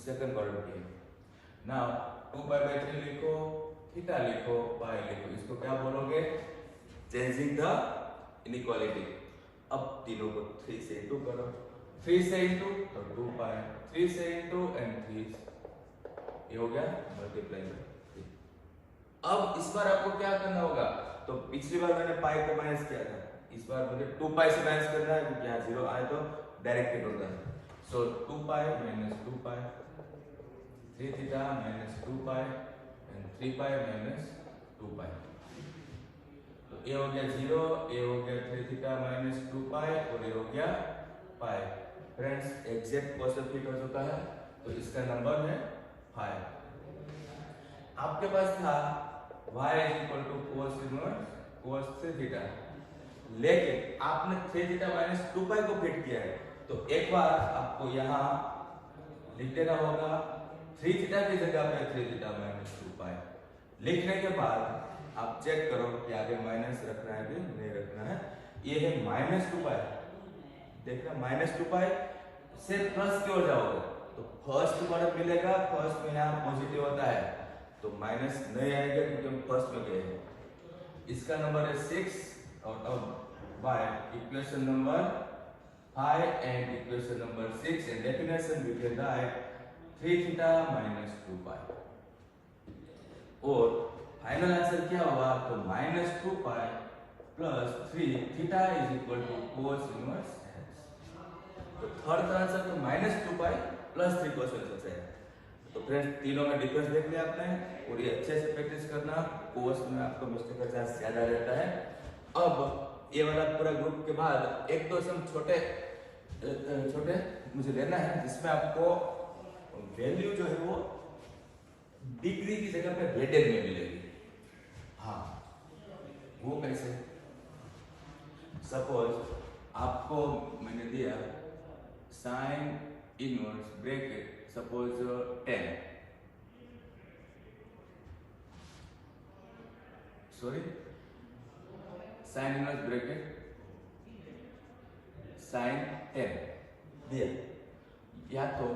सेकंड क्वाड्रेंट की है। नाउ 2π/3 लिखो, थीटा लिखो, पाई लिखो, इसको क्या बोलोगे, चेंजिंग द इनइक्वालिटी। अब तीनों को 3 से इंटू करो, 3 से इंटू तो 2 पाई, 3 से इंटू एंड 3, ये हो गया मल्टीप्लाई बाय 3। अब इस बार आपको क्या करना होगा, तो पिछली बार मैंने पाई को माइनस किया था, इस बार मुझे 2 पाई से माइनस करना है क्योंकि यहाँ 0 आए तो डायरेक्ट हिट होता है। सो 2 pi minus 2 pi, 3 theta minus 2 pi and 3 pi minus 2 पाई। तो ए हो गया 0, ए हो गया 3 थीटा माइनस 2 पाई और ये हो गया पाई। फ्रेंड्स एग्जैक्ट क्वेश्चन फिट हो चुका है, तो इसका नंबर है 5। आपके पास था y cos inverse cos 3 theta, लेकिन आपने 3 थीटा माइनस 2 पाई को फिट किया है, तो एक बार आपको यहाँ लिख देना होगा 3 थीटा की जगह पे 3 थीटा माइनस 2 पाई। लिखने के बाद आप चेक करो कि आगे माइनस रखना है कि नहीं रखना है। ये है माइनस 2 पाई, देख रहे माइनस 2 पाई से प्लस की ओर जाओगे तो फर्स्ट वर्ड मिलेगा, फर्स्ट में यहाँ पॉजिटिव होता है तो माइनस नहीं आएगा क्योंकि हम फर्स्ट में गए हैं। इसका नंबर है 6 और by equation number 5 and equation number 6 and definition we can write 3 theta minus 2 pi. और फाइनल आंसर क्या होगा, तो minus 2 pi plus 3 theta is equal to cos inverse x। तो थर्ड आंसर तो minus 2 pi plus 3 cos inverse x है। तो फ्रेंड्स तीनों में डिफरेंस देख लिया आपने और ये अच्छे से प्रैक्टिस करना, कोस में आपको मिस्टेक का चांस ज्यादा रहता है। अब ये वाला पूरा ग्रुप के बाद एक दो सम छोटे मुझे लेना है जिसमें आपको वैल्यू जो है वो डिग्री की जगह पे रेडियन में मिलेगी। हाँ वो कैसे, सपोज आपको मैंने दिया sine inverse bracket suppose 10, sorry sine inverse bracket sine 10 दिया, या तो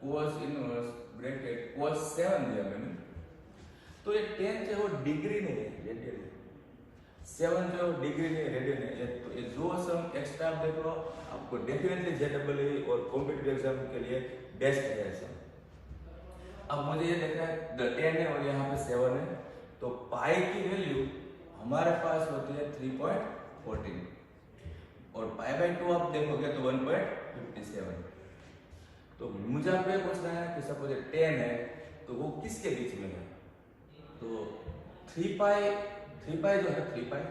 कोस इनवर्स ब्रैकेट कोस 7 दिया मैंने, तो ये 10 जो है वो डिग्री नहीं है, रेडियन है। 7 जो डिग्री नहीं है, रेडियन है। तो ये दो सम एक्स्ट्रा आप देख लो, आपको डेफिनेटली जेईई और कॉम्पिटिटिव एग्जाम के लिए बेस्ट है सम। अब मुझे ये देखना है 10 है और यहाँ पे 7 है, तो पाई की वैल्यू हमारे पास होती है 3.14 और पाई बाय 2 आप देखोगे तो 1.57। तो मुझे आपको ये पूछना है कि सपोज 10 है तो वो किसके बीच में है, तो 3 पाई जो है 3 पाई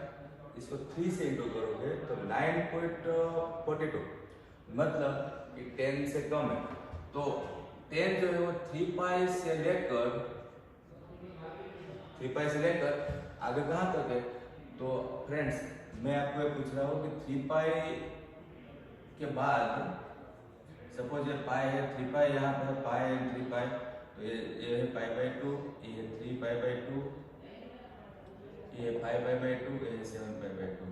इसको 3 से इंटू करोगे तो 9.42, मतलब कि 10 से कम है। तो 10 जो है वो 3 पाई से लेकर आगे कहाँ तक है। तो फ्रेंड्स मैं आपको ये पूछ रहा हूँ कि 3 पाई के बाद सपोज ये पाई है 3 पाई, यहाँ पर पाई है 3 पाई, तो ये है पाई बाय 2, ये 3 पाई बाय 2, ये 5 पाई बाय 2, ये 7 पाई बाय 2।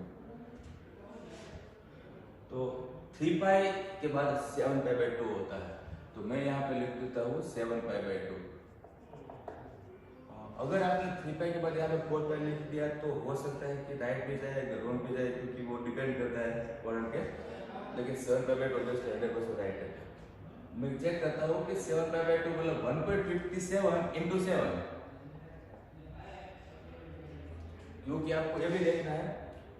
तो 3 पाई के बाद 7 पाई बाय 2 होता है, तो मैं यहाँ पे लिख देता हूँ 7 पाई बाय 2। अगर आपने 3 पाई के बाद यहाँ पे 4 पाई लिख दिया तो हो सकता है कि राइट भी जाए रॉन्ग भी जाए, क्योंकि वो डिपेंड करता है पॉइंट के, लेकिन 7 पाई बाय 2 ऑब्वियसली 100% राइट है। मैं चेक करता हूँ कि 7 पाई बाय 2 मतलब 1.57 into 7, क्योंकि आपको ये भी देखना है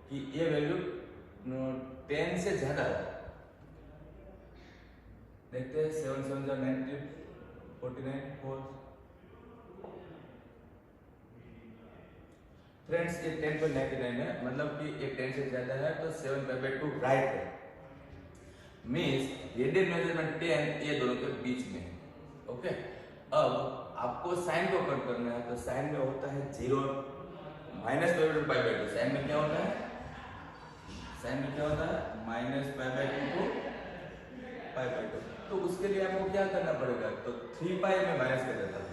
कि ये वैल्यू 10 से ज्यादा है। देखते हैं 7 7 90 49 4। फ्रेंड्स ये 10.99 है, मतलब कि ये 10 से ज्यादा है तो 7 पाई बाय 2 राइट है। मीन्स रेडियन मेजरमेंट 10 ये दोनों के बीच में है। ओके, अब आपको साइन को कट करना है, तो साइन में होता है 0 माइनस पाई बाय 2। साइन में क्या होता है, माइनस पाई बाय 2 को पाई बाय 2। तो उसके लिए आपको क्या करना पड़ेगा, तो 3 पाई में माइनस कर देता हूँ।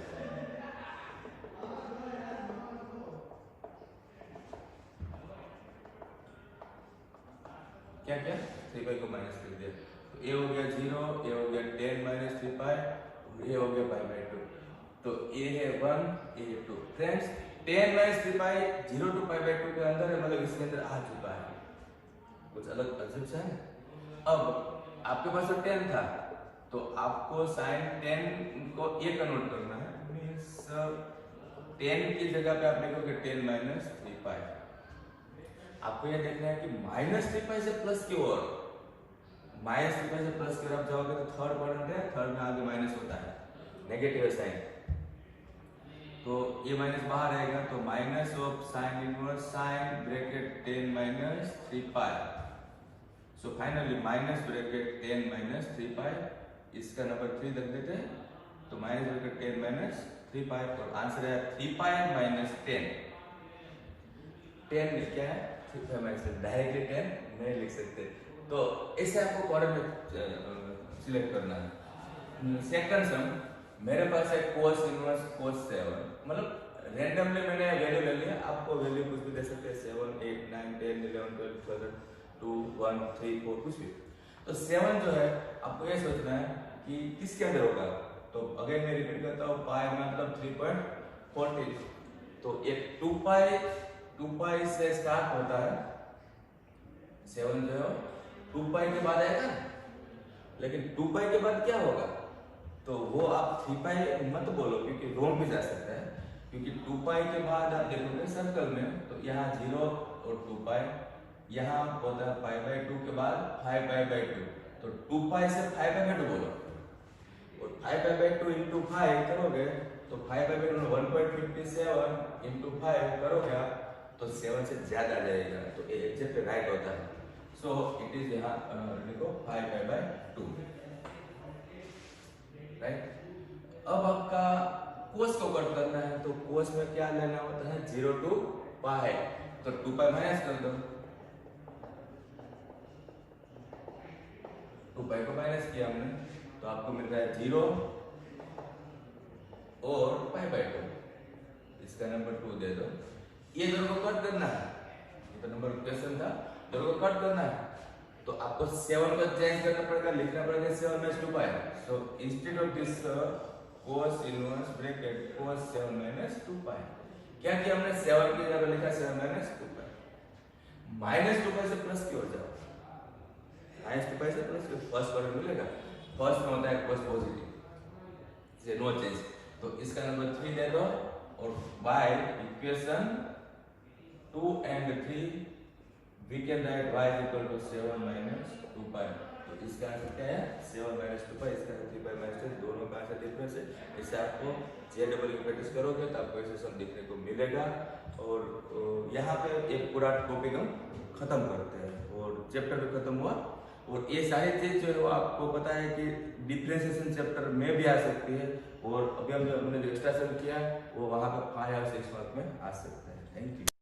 क्या 3 पाई को माइनस कर दिया, तो ये हो गया 0, ये हो गया 10 माइनस 3 पाई, ये हो गया पाई बाय 2। तो ये है 1, ये है 2। Friends 10 minus 3 pi 0 to pi by 2 के अंदर है, मतलब इसके अंदर आ चुका है, कुछ अलग अजीब सा है। अब आपके पास तो 10 था, तो आपको साइन 10 को ये कन्वर्ट करना है, मींस 10 की जगह पे आप लिखोगे 10 माइनस 3 पाई। आपको ये देखना है कि माइनस 3 पाई से प्लस की ओर, माइनस 3 पाई से प्लस की ओर आप जाओगे तो थर्ड क्वाड्रेंट है, थर्ड में आगे माइनस होता है, नेगेटिव साइन। तो ये माइनस बाहर रहेगा, तो minus of sine inverse sign bracket 10 minus 3 pi. So finally minus bracket 10 minus 3 पाई, इसका नंबर 3 रख देते हैं, तो माइनस ब्रैकेट 10 माइनस 3 पाई, और आंसर है 3 पाई माइनस 10। 10 क्या है, 3 पाई माइनस 10, डायरेक्टली 10 नहीं लिख सकते, तो ऐसे आपको कॉलम में सिलेक्ट करना है। सेकंड सम, मेरे पास है cos इनवर्स cos 7, मतलब रैंडमली मैंने वैल्यू ले लिया, आपको वैल्यू कुछ भी दे सकते हैं, 7 8 9 10 11 12 13 2 1 3 4 कुछ भी। तो 7 जो है आपको ये सोचना है कि किसके अंदर होगा, तो अगेन मैं रिपीट करता हूँ, पाई मतलब 3.40, तो एक 2 पाई से स्टार्ट होता है, 7 जो है 2 पाई के बाद आएगा, लेकिन 2 पाई के बाद क्या होगा, तो वो आप 3 पाई मत बोलो क्योंकि रॉन्ग भी जा सकता है, क्योंकि 2 पाई के बाद आप देखोगे सर्कल में, तो यहाँ 0 और 2 पाई, यहाँ होता है पाई बाई 2 के बाद 5 पाई बाई 2, तो 2 पाई से 5 पाई बाई 2 बोलो, और 5 पाई बाई 2 इंटू 5 करोगे तो 5 पाई बाई 2 1.57 इंटू 5 करोगे आप, तो 7 से ज्यादा आ जाएगा, तो ये एग्जैक्ट राइट होता है। सो इट इज यहाँ लिखो 5 पाई बाई 2, राइट। अब आपका कोस को कट करना है, तो कोस में क्या लेना होता है, 0 टू पाई, तो 2 पाई माइनस कर दो, 2 पाई को माइनस किया हमने, तो आपको मिल रहा है 0 और पाई बाई 2, इसका नंबर 2 दे दो। ये दोनों को कट करना है, ये तो नंबर क्वेश्चन था, दोनों को कट करना है, तो आपको 7 को चेंज करना पड़ेगा, लिखना पड़ेगा 7 minus 2 pi, so instead of this cos inverse bracket cos 7 minus 2 पाई, क्या किया हमने, 7 की जगह लिखा 7 माइनस 2 पाई, माइनस 2 पाई से प्लस की हो जाओ, माइनस 2 पाई से प्लस की, फर्स्ट क्वाड्रेंट मिलेगा, फर्स्ट में होता है cos पॉजिटिव, से नो चेंज, तो इसका नंबर 3 दे दो, और by equation 2 and 3 we can write y equal to 7 minus 2 pi, तो इसका आंसर क्या है, 7 minus 2 pi, इसका आंसर 3 pi minus 10, दोनों का आंसर डिफरेंस है। इससे आपको JEE की प्रैक्टिस करोगे तो आपको ऐसे सम देखने को मिलेगा, और यहाँ पे एक पूरा टॉपिक हम खत्म करते हैं, और चैप्टर भी खत्म हुआ, और ये सारी चीज जो है वो आपको पता है कि डिफरेंशिएशन चैप्टर में भी आ सकती है, और अभी हमने जो एक्स्ट्रा सम किया वो वहाँ पे 5 या 6 मार्क में आ सकता है। Thank you.